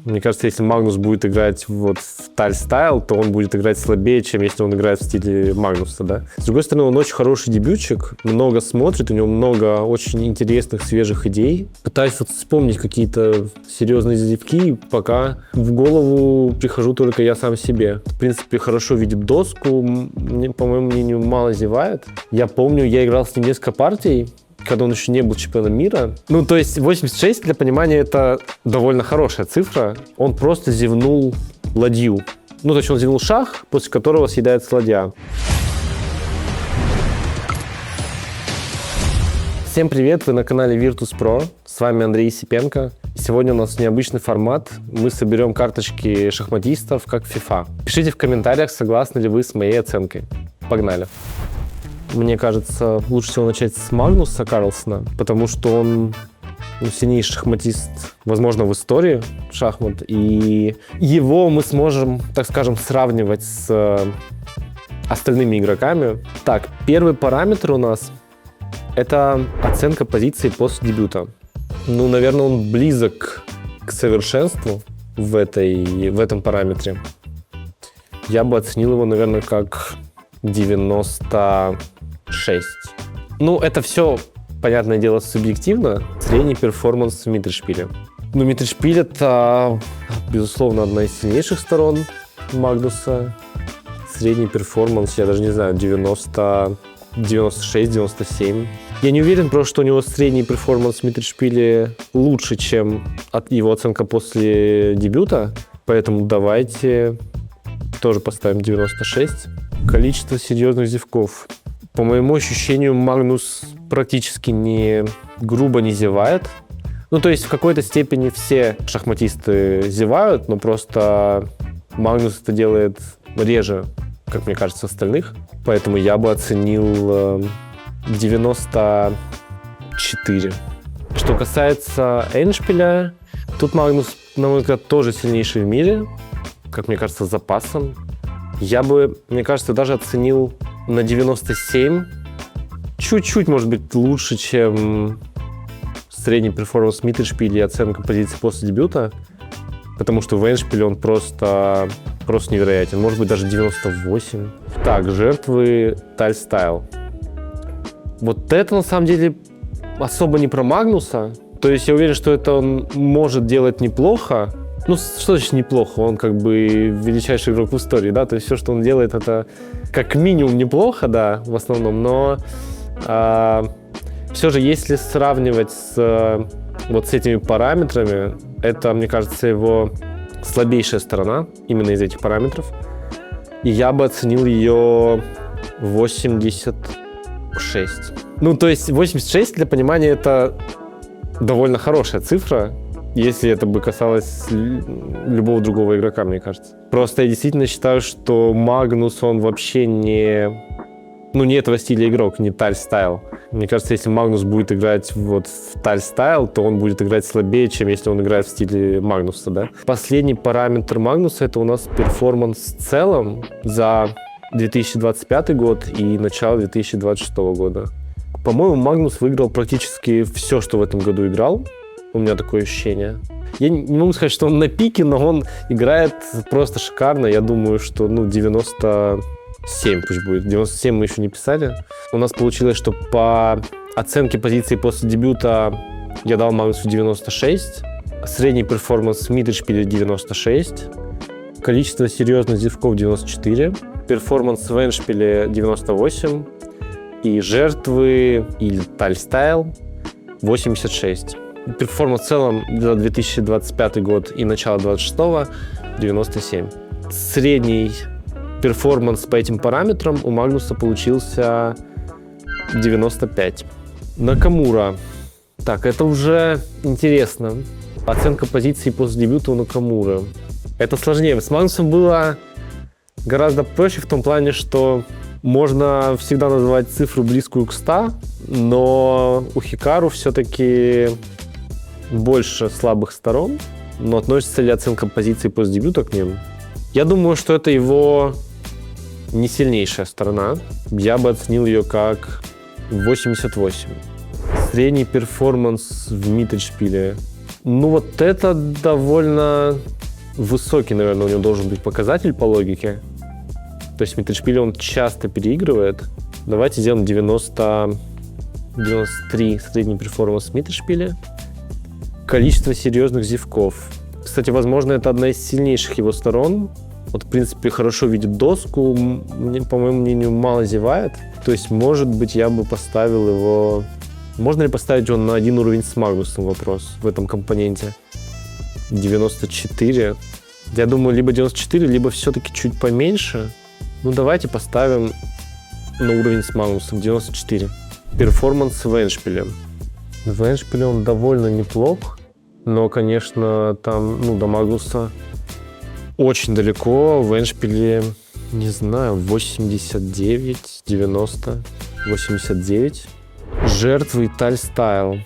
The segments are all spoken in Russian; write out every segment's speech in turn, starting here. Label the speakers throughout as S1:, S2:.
S1: Мне кажется, если Магнус будет играть вот в тальстайл, то он будет играть слабее, чем если он играет в стиле Магнуса, да. С другой стороны, он очень хороший дебютчик, много смотрит, у него много очень интересных, свежих идей. Пытаюсь вот вспомнить какие-то серьезные зевки, пока в голову прихожу только я сам себе. В принципе, хорошо видит доску, по моему мнению, мало зевает. Я помню, я играл с ним несколько партий, когда он еще не был чемпионом мира. Ну, то есть 86, для понимания, это довольно хорошая цифра. Он просто зевнул ладью. Ну, то есть он зевнул шах, после которого съедается ладья. Всем привет, вы на канале Virtus.pro. С вами Андрей Сипенко. Сегодня у нас необычный формат. Мы соберем карточки шахматистов, как в FIFA. Пишите в комментариях, согласны ли вы с моей оценкой. Погнали. Мне кажется, лучше всего начать с Магнуса Карлсена, потому что он сильнейший шахматист, возможно, в истории шахмат. И его мы сможем, так скажем, сравнивать с остальными игроками. Так, первый параметр у нас – это оценка позиции после дебюта. Ну, наверное, он близок к совершенству в этом параметре. Я бы оценил его, наверное, как 96. Ну, это все, понятное дело, субъективно. Средний перформанс в Миттельшпиле. Ну, Миттельшпиль — это, безусловно, одна из сильнейших сторон Магнуса. Средний перформанс, я даже не знаю, 90, 96, 97. Я не уверен просто, что у него средний перформанс в Миттельшпиле лучше, чем его оценка после дебюта. Поэтому давайте тоже поставим 96. Количество серьезных зевков. По моему ощущению, Магнус практически грубо не зевает. Ну, то есть в какой-то степени все шахматисты зевают, но просто Магнус это делает реже, как мне кажется, остальных. Поэтому я бы оценил 94. Что касается Эндшпиля, тут Магнус, на мой взгляд, тоже сильнейший в мире, как мне кажется, с запасом. Я бы, мне кажется, даже оценил на 97. Чуть-чуть, может быть, лучше, чем средний перформанс Миттельшпиля и оценка позиции после дебюта. Потому что в Эндшпиле он просто невероятен. Может быть, даже 98. Так, жертвы тальстайл. Вот это, на самом деле, особо не про Магнуса. То есть я уверен, что это он может делать неплохо. Ну, что значит неплохо? Он как бы величайший игрок в истории, да? То есть все, что он делает, это как минимум неплохо, да, в основном. Но все же, если сравнивать с этими параметрами, это, мне кажется, его слабейшая сторона именно из этих параметров. И я бы оценил ее 86. Ну, то есть 86, для понимания, это довольно хорошая цифра, если это бы касалось любого другого игрока, мне кажется. Просто я действительно считаю, что Магнус, он вообще не этого стиля игрок, не тальстайл. Мне кажется, если Магнус будет играть вот в тальстайл, то он будет играть слабее, чем если он играет в стиле Магнуса, да. Последний параметр Магнуса — это у нас перформанс в целом за 2025 год и начало 2026 года. По-моему, Магнус выиграл практически все, что в этом году играл. У меня такое ощущение. Я не могу сказать, что он на пике, но он играет просто шикарно. Я думаю, что 97 пусть будет. 97 мы еще не писали. У нас получилось, что по оценке позиции после дебюта я дал Магнусу 96. Средний перформанс в Миттельшпиле 96. Количество серьезных зевков 94. Перформанс в Эндшпиле 98. И жертвы или тальстайл 86. Перформанс в целом за 2025 год и начало 2026 97. Средний перформанс по этим параметрам у Магнуса получился 95. Накамура. Так, это уже интересно. Оценка позиции после дебюта у Накамуры. Это сложнее. С Магнусом было гораздо проще в том плане, что можно всегда называть цифру близкую к 100, но у Хикару все-таки больше слабых сторон. Но относится ли оценка позиции после дебюта к ним? Я думаю, что это его не сильнейшая сторона. Я бы оценил ее как 88. Средний перформанс в Миттельшпиле. Ну вот это довольно высокий, наверное, у него должен быть показатель по логике. То есть в Миттельшпиле он часто переигрывает. Давайте сделаем 93 средний перформанс в Миттельшпиле. Количество серьезных зевков. Кстати, возможно, это одна из сильнейших его сторон. Вот, в принципе, хорошо видит доску, по моему мнению, мало зевает. То есть, может быть, я бы поставил его... Можно ли поставить его на один уровень с Магнусом, вопрос в этом компоненте? 94. Я думаю, либо 94, либо все-таки чуть поменьше. Ну, давайте поставим на уровень с Магнусом, 94. Перформанс в Эндшпиле. В Эндшпиле он довольно неплох, но, конечно, там, до Магнуса очень далеко. В Эндшпиле, не знаю, 89, 90, 89. Жертвы Тальстайл.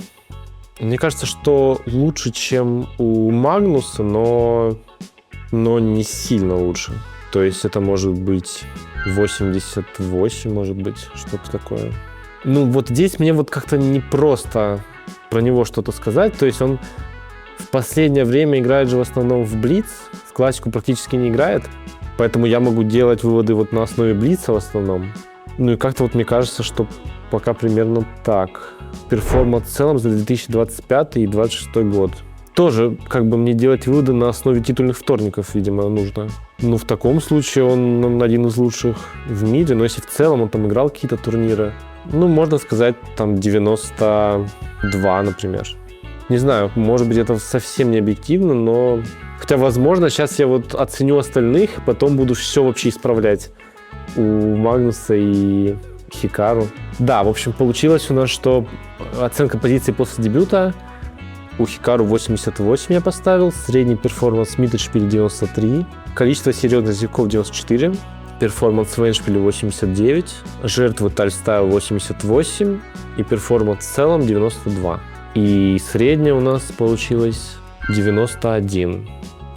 S1: Мне кажется, что лучше, чем у Магнуса, но не сильно лучше. То есть это может быть 88, может быть, что-то такое. Вот здесь мне как-то непросто про него что-то сказать. То есть он в последнее время играет же в основном в Блиц, в классику практически не играет. Поэтому я могу делать выводы на основе Блица в основном. И как-то мне кажется, что пока примерно так. Перформанс в целом за 2025 и 2026 год. Тоже мне делать выводы на основе титульных вторников, видимо, нужно. В таком случае он один из лучших в мире, но если в целом он там играл какие-то турниры, можно сказать, там 92, например. Не знаю, может быть, это совсем не объективно, но... Хотя, возможно, сейчас я оценю остальных, и потом буду все вообще исправлять у Магнуса и Хикару. Да, в общем, получилось у нас, что оценка позиции после дебюта. У Хикару 88 я поставил, средний перформанс Миттельшпиль 93, количество серьезных зевков 94, перформанс в Эндшпиле 89, жертвы Тальстайл 88 и перформанс в целом 92. И средняя у нас получилось 91.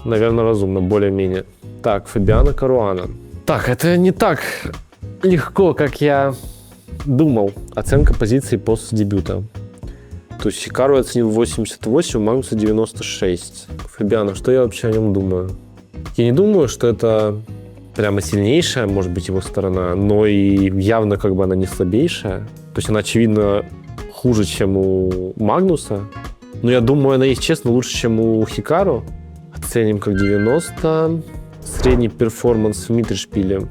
S1: Наверное, разумно, более-менее. Так, Фабиано Каруана. Так, это не так легко, как я думал. Оценка позиции после дебюта. То есть Хикару оценил 88, у Магнуса 96. Фабиано, что я вообще о нем думаю? Я не думаю, что это прямо сильнейшая, может быть, его сторона, но и явно она не слабейшая. То есть она, очевидно, хуже, чем у Магнуса. Но я думаю, она, если честно, лучше, чем у Хикару. Оценим как 90. Средний перформанс в Миттельшпиле.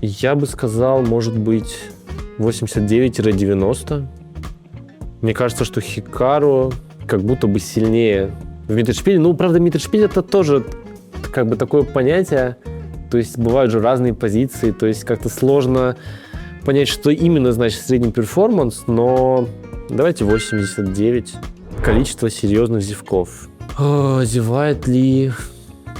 S1: Я бы сказал, может быть, 89-90. Мне кажется, что Хикару как будто бы сильнее в Миттельшпиле. Правда, Миттельшпиль это тоже такое понятие. То есть бывают же разные позиции. То есть как-то сложно понять, что именно значит средний перформанс. Но давайте 89. Количество серьезных зевков. Зевает ли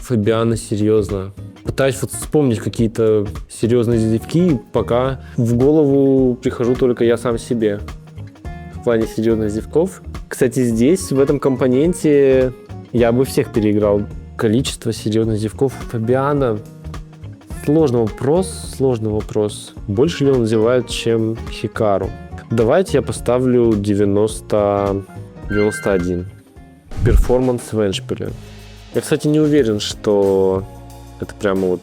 S1: Фабиано серьезно? Пытаюсь вспомнить какие-то серьезные зевки, пока в голову прихожу только я сам себе. В плане серьезных зевков. Кстати, здесь, в этом компоненте, я бы всех переиграл. Количество серьезных зевков Фабиано. Сложный вопрос. Больше ли он зевает, чем Хикару? Давайте я поставлю 91. Перформанс в Эндшпиле. Я, кстати, не уверен, что это прямо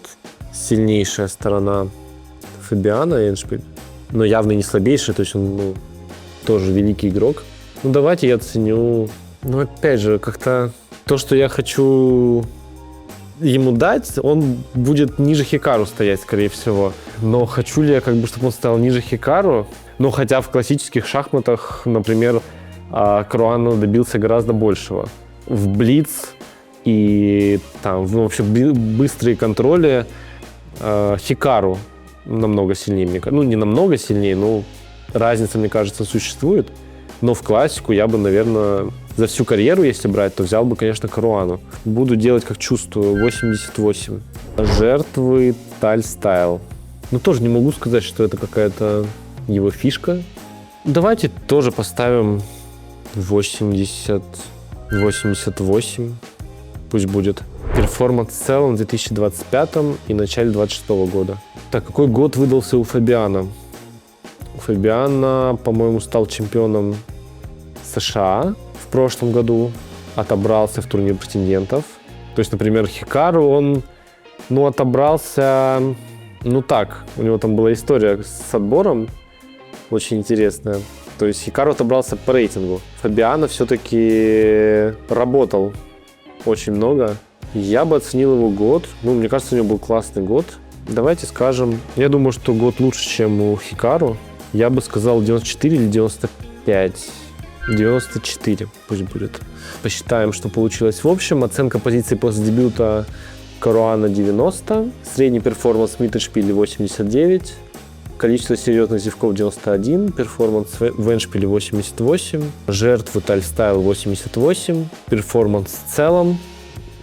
S1: сильнейшая сторона Фабиано Эндшпиль. Но явно не слабейшая, то есть он тоже великий игрок. Давайте я оценю... опять же, как-то то, что я хочу ему дать, он будет ниже Хикару стоять, скорее всего. Но хочу ли я, чтобы он стоял ниже Хикару? Хотя в классических шахматах, например, Каруана добился гораздо большего. В Блиц и вообще быстрые контроли Хикару намного сильнее. Не намного сильнее, но разница, мне кажется, существует. Но в классику я бы, наверное, за всю карьеру, если брать, то взял бы, конечно, Каруану. Буду делать, как чувствую, 88. Жертвы Тальстайл. Тоже не могу сказать, что это какая-то его фишка. Давайте тоже поставим 88. Пусть будет. Перформанс в целом в 2025 и начале 2026 года. Так, какой год выдался у Фабиано? Фабиано, по-моему, стал чемпионом США в прошлом году. Отобрался в турнир претендентов. То есть, например, Хикару, он, отобрался, так, у него там была история с отбором очень интересная. То есть Хикару отобрался по рейтингу. Фабиано все-таки работал очень много. Я бы оценил его год. Мне кажется, у него был классный год. Давайте скажем, я думаю, что год лучше, чем у Хикару. Я бы сказал 94 или 95. 94 пусть будет. Посчитаем, что получилось в общем. Оценка позиций после дебюта Каруана 90. Средний перформанс в Миттельшпиле 89. Количество серьезных зевков 91. Перформанс в эндшпиле 88. Жертвы тайм-стайл 88. Перформанс в целом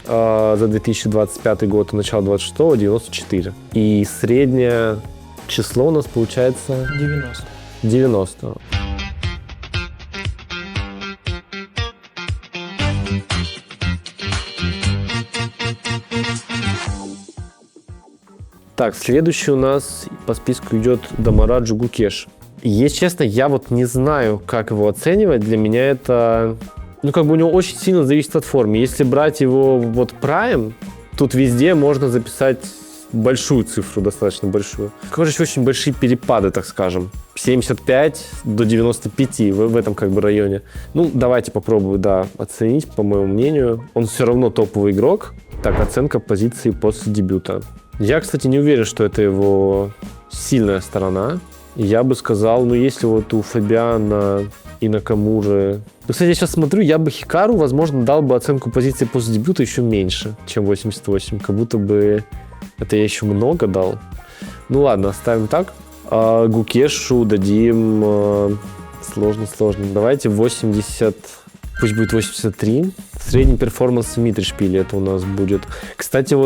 S1: за 2025 год и начало 26-го 94. И среднее число у нас получается
S2: 90.
S1: 90. Так, следующий у нас по списку идет Дамараджу Гукеш. Если честно, я не знаю, как его оценивать. Для меня это... у него очень сильно зависит от формы. Если брать его Prime, тут везде можно записать большую цифру, достаточно большую. Очень большие перепады, так скажем. 75 до 95 в этом районе. Давайте попробую, оценить, по моему мнению. Он все равно топовый игрок. Так, оценка позиции после дебюта. Я, кстати, не уверен, что это его сильная сторона. Я бы сказал, если у Фабиана и Накамуры... Кстати, я сейчас смотрю, я бы Хикару, возможно, дал бы оценку позиции после дебюта еще меньше, чем 88. Как будто бы это я еще много дал. Ладно, оставим так. А Гукешу дадим... Сложно. Давайте 80... Пусть будет 83. Средний перформанс в Миттельшпиле это у нас будет. Кстати,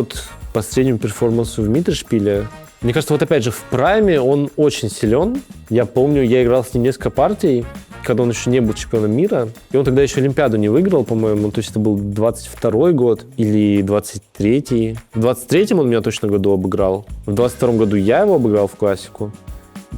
S1: по среднему перформансу в Миттельшпиле, мне кажется, опять же, в прайме он очень силен. Я помню, я играл с ним несколько партий, когда он еще не был чемпионом мира. И он тогда еще Олимпиаду не выиграл, по-моему. То есть это был 22-й год или 23-й. В 23-м он меня точно году обыграл. В 22-м году я его обыграл в классику.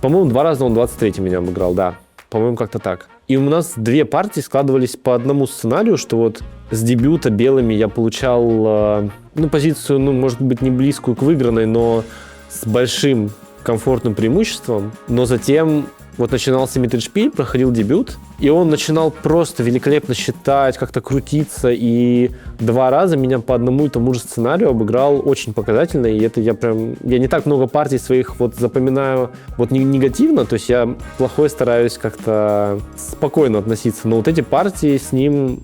S1: По-моему, 2 раза он в 23-м меня обыграл, да. По-моему, как-то так. И у нас 2 партии складывались по одному сценарию, что с дебюта белыми я получал позицию, может быть, не близкую к выигранной, но с большим комфортным преимуществом. Но затем начинался Миттельшпиль, проходил дебют, и он начинал просто великолепно считать, как-то крутиться, и 2 раза меня по одному и тому же сценарию обыграл очень показательно, и это я не так много партий своих запоминаю негативно, то есть я плохой стараюсь как-то спокойно относиться, но эти партии с ним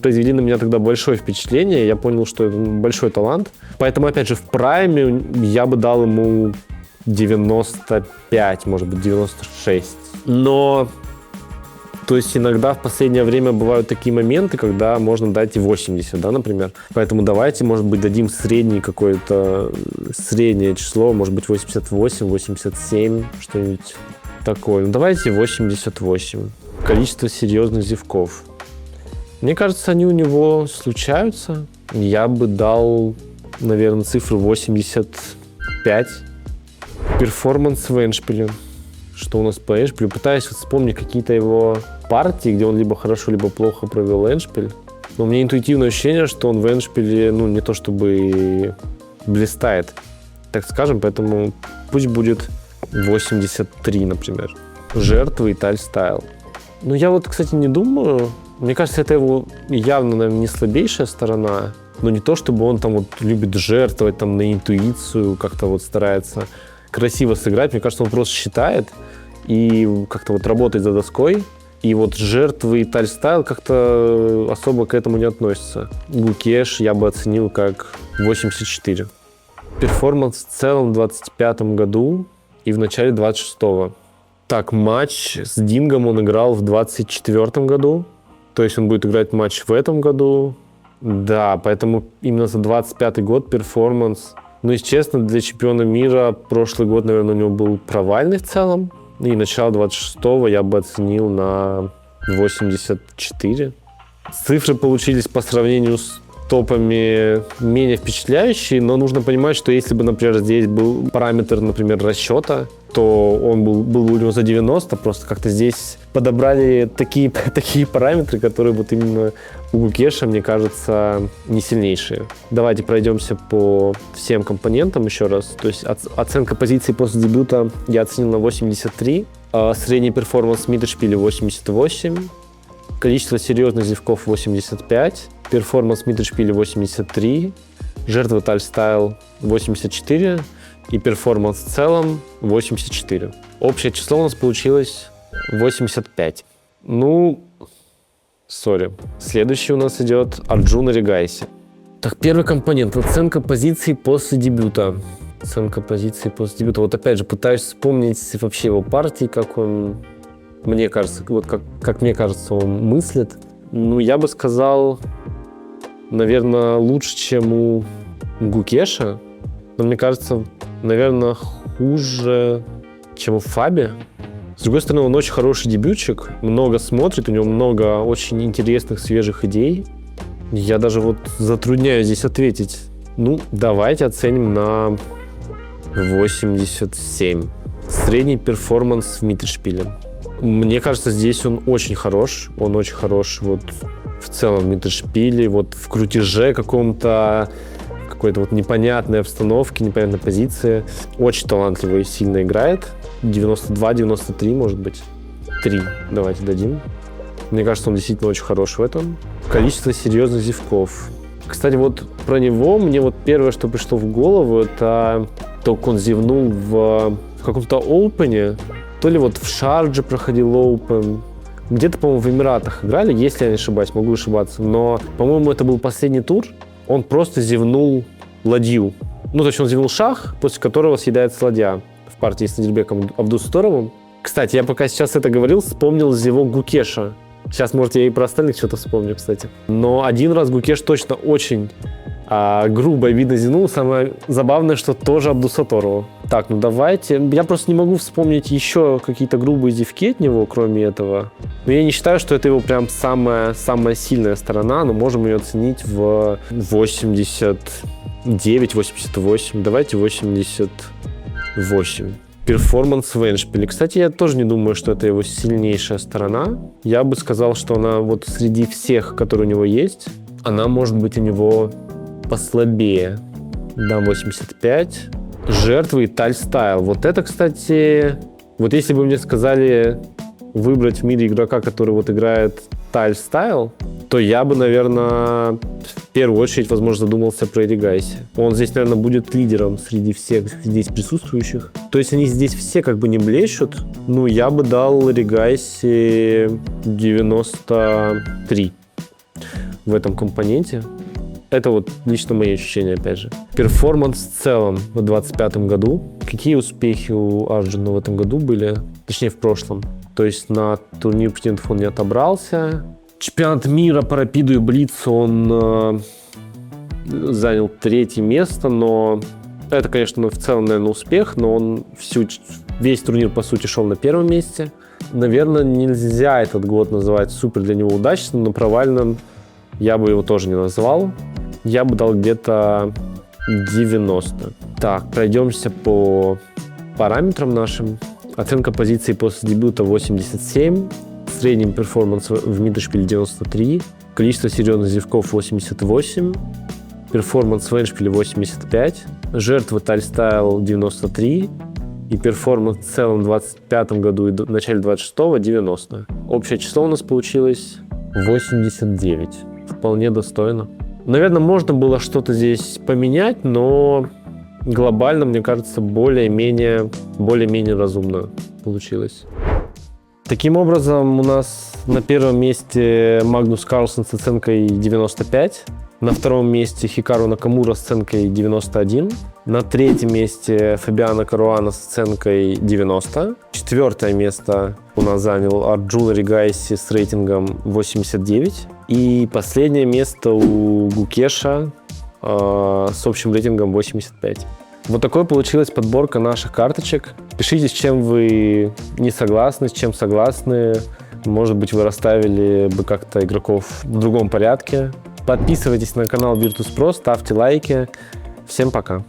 S1: произвели на меня тогда большое впечатление, я понял, что это большой талант, поэтому, опять же, в прайме я бы дал ему 95, может быть, 96. Но, то есть иногда в последнее время бывают такие моменты, когда можно дать и 80, например. Поэтому давайте, может быть, дадим среднее число, может быть, 88, 87, что-нибудь такое. Давайте 88. Количество серьезных зевков. Мне кажется, они у него случаются. Я бы дал, наверное, цифру 85. Перформанс в эндшпиле. Что у нас по эндшпилю? Пытаюсь вспомнить какие-то его партии, где он либо хорошо, либо плохо провел эндшпиль. Но у меня интуитивное ощущение, что он в эндшпиле, не то чтобы блистает, так скажем, поэтому пусть будет 83, например. Жертвы и тайм-стайл. Я кстати, не думаю. Мне кажется, это его явно, наверное, не слабейшая сторона, но не то, чтобы он любит жертвовать на интуицию, как-то старается красиво сыграть. Мне кажется, он просто считает и как-то работает за доской. И жертвы и тайм-стайл как-то особо к этому не относятся. Гукеш я бы оценил как 84. Перформанс в целом в 25 году и в начале 26-го. Так, матч с Дингом он играл в 24 году. То есть он будет играть матч в этом году. Да, поэтому именно за 25 год перформанс... если честно, для чемпиона мира прошлый год, наверное, у него был провальный в целом. И начало 26-го я бы оценил на 84. Цифры получились по сравнению с топами менее впечатляющий, но нужно понимать, что если бы, например, здесь был параметр, например, расчета, то он был у него за 90, просто как-то здесь подобрали такие параметры, которые вот именно у Гукеша, мне кажется, не сильнейшие. Давайте пройдемся по всем компонентам еще раз. То есть оценка позиции после дебюта я оценил на 83, средний перформанс Миттельшпиля 88, количество серьезных зевков 85, перформанс Миттельшпиля 83, жертвы тальстайл 84 и перформанс в целом 84. Общее число у нас получилось 85. Ну, сори. Следующий у нас идет Арджуна Ригайси. Так, первый компонент. Оценка позиций после дебюта. Оценка позиций после дебюта. Вот опять же, пытаюсь вспомнить вообще его партии, как он, мне кажется, вот как мне кажется, он мыслит. Ну, я бы сказал, наверное, лучше, чем у Гукеша. Но мне кажется, наверное, хуже, чем у Фаби. С другой стороны, он очень хороший дебютчик, много смотрит, у него много очень интересных, свежих идей. Я даже вот затрудняюсь здесь ответить. Ну, давайте оценим на 87. Средний перформанс в Миттельшпиле. Мне кажется, здесь он очень хорош. Он очень хорош вот в целом в Миттельшпиле, вот в крутеже каком-то, какой-то вот непонятной обстановке, непонятной позиции. Очень талантливо и сильно играет. 92-93, может быть. 3 давайте дадим. Мне кажется, он действительно очень хорош в этом. Количество серьезных зевков. Кстати, вот про него мне вот первое, что пришло в голову, это то, как он зевнул в каком-то оупене. То ли вот в Шардже проходил оупен. Где-то, по-моему, в Эмиратах играли, если я не ошибаюсь, могу ошибаться. Но, по-моему, это был последний тур. Он просто зевнул ладью. Ну, то есть он зевнул шах, после которого съедается ладья в партии с Надирбеком Абдусатторовым. Кстати, я пока сейчас это говорил, вспомнил зевок Гукеша. Сейчас, может, я и про остальных что-то вспомню, кстати. Но один раз Гукеш точно очень грубо и видно зевнул. Самое забавное, что тоже Абдусатторова. Так, ну давайте. Я просто не могу вспомнить еще какие-то грубые зевки от него, кроме этого. Но я не считаю, что это его прям самая сильная сторона, но можем ее оценить в 89-88. Давайте 88. Перформанс в эндшпиле. Кстати, я тоже не думаю, что это его сильнейшая сторона. Я бы сказал, что она вот среди всех, которые у него есть, она может быть у него послабее. Дам 85. Жертвы и тальстайл. Вот это, кстати, вот если бы мне сказали выбрать в мире игрока, который вот играет тальстайл, то я бы, наверное, в первую очередь, возможно, задумался про Ригайси. Он здесь, наверное, будет лидером среди всех здесь присутствующих. То есть они здесь все как бы не блещут. Ну, я бы дал Ригайси 93 в этом компоненте. Это вот лично мои ощущения, опять же. Перформанс в целом в 2025 году. Какие успехи у Арджуна в этом году были? Точнее, в прошлом. То есть на турнире претендентов он не отобрался. Чемпионат мира по рапиду и блицу он занял 3-е место, но это, конечно, в целом, наверное, успех, но он весь турнир, по сути, шел на 1-м месте. Наверное, нельзя этот год называть супер для него удачным, но провальным я бы его тоже не назвал. Я бы дал где-то 90. Так, пройдемся по параметрам нашим. Оценка позиции после дебюта 87. Средний перформанс в Миттельшпиле 93. Количество серьезных зевков 88. Перформанс в эндшпиле 85. Жертвы тальстайл 93. И перформанс в целом в 2025 году и в начале 26-го 90. Общее число у нас получилось 89. Вполне достойно. Наверное, можно было что-то здесь поменять, но глобально, мне кажется, более-менее разумно получилось. Таким образом, у нас на первом месте Магнус Карлсен с оценкой 95, на втором месте Хикару Накамура с оценкой 91, на третьем месте Фабиано Каруана с оценкой 90, четвертое место у нас занял Арджуна Ригайси с рейтингом 89, и последнее место у Гукеша с общим рейтингом 85. Вот такой получилась подборка наших карточек. Пишите, с чем вы не согласны, с чем согласны. Может быть, вы расставили бы как-то игроков в другом порядке. Подписывайтесь на канал Virtus.pro, ставьте лайки. Всем пока.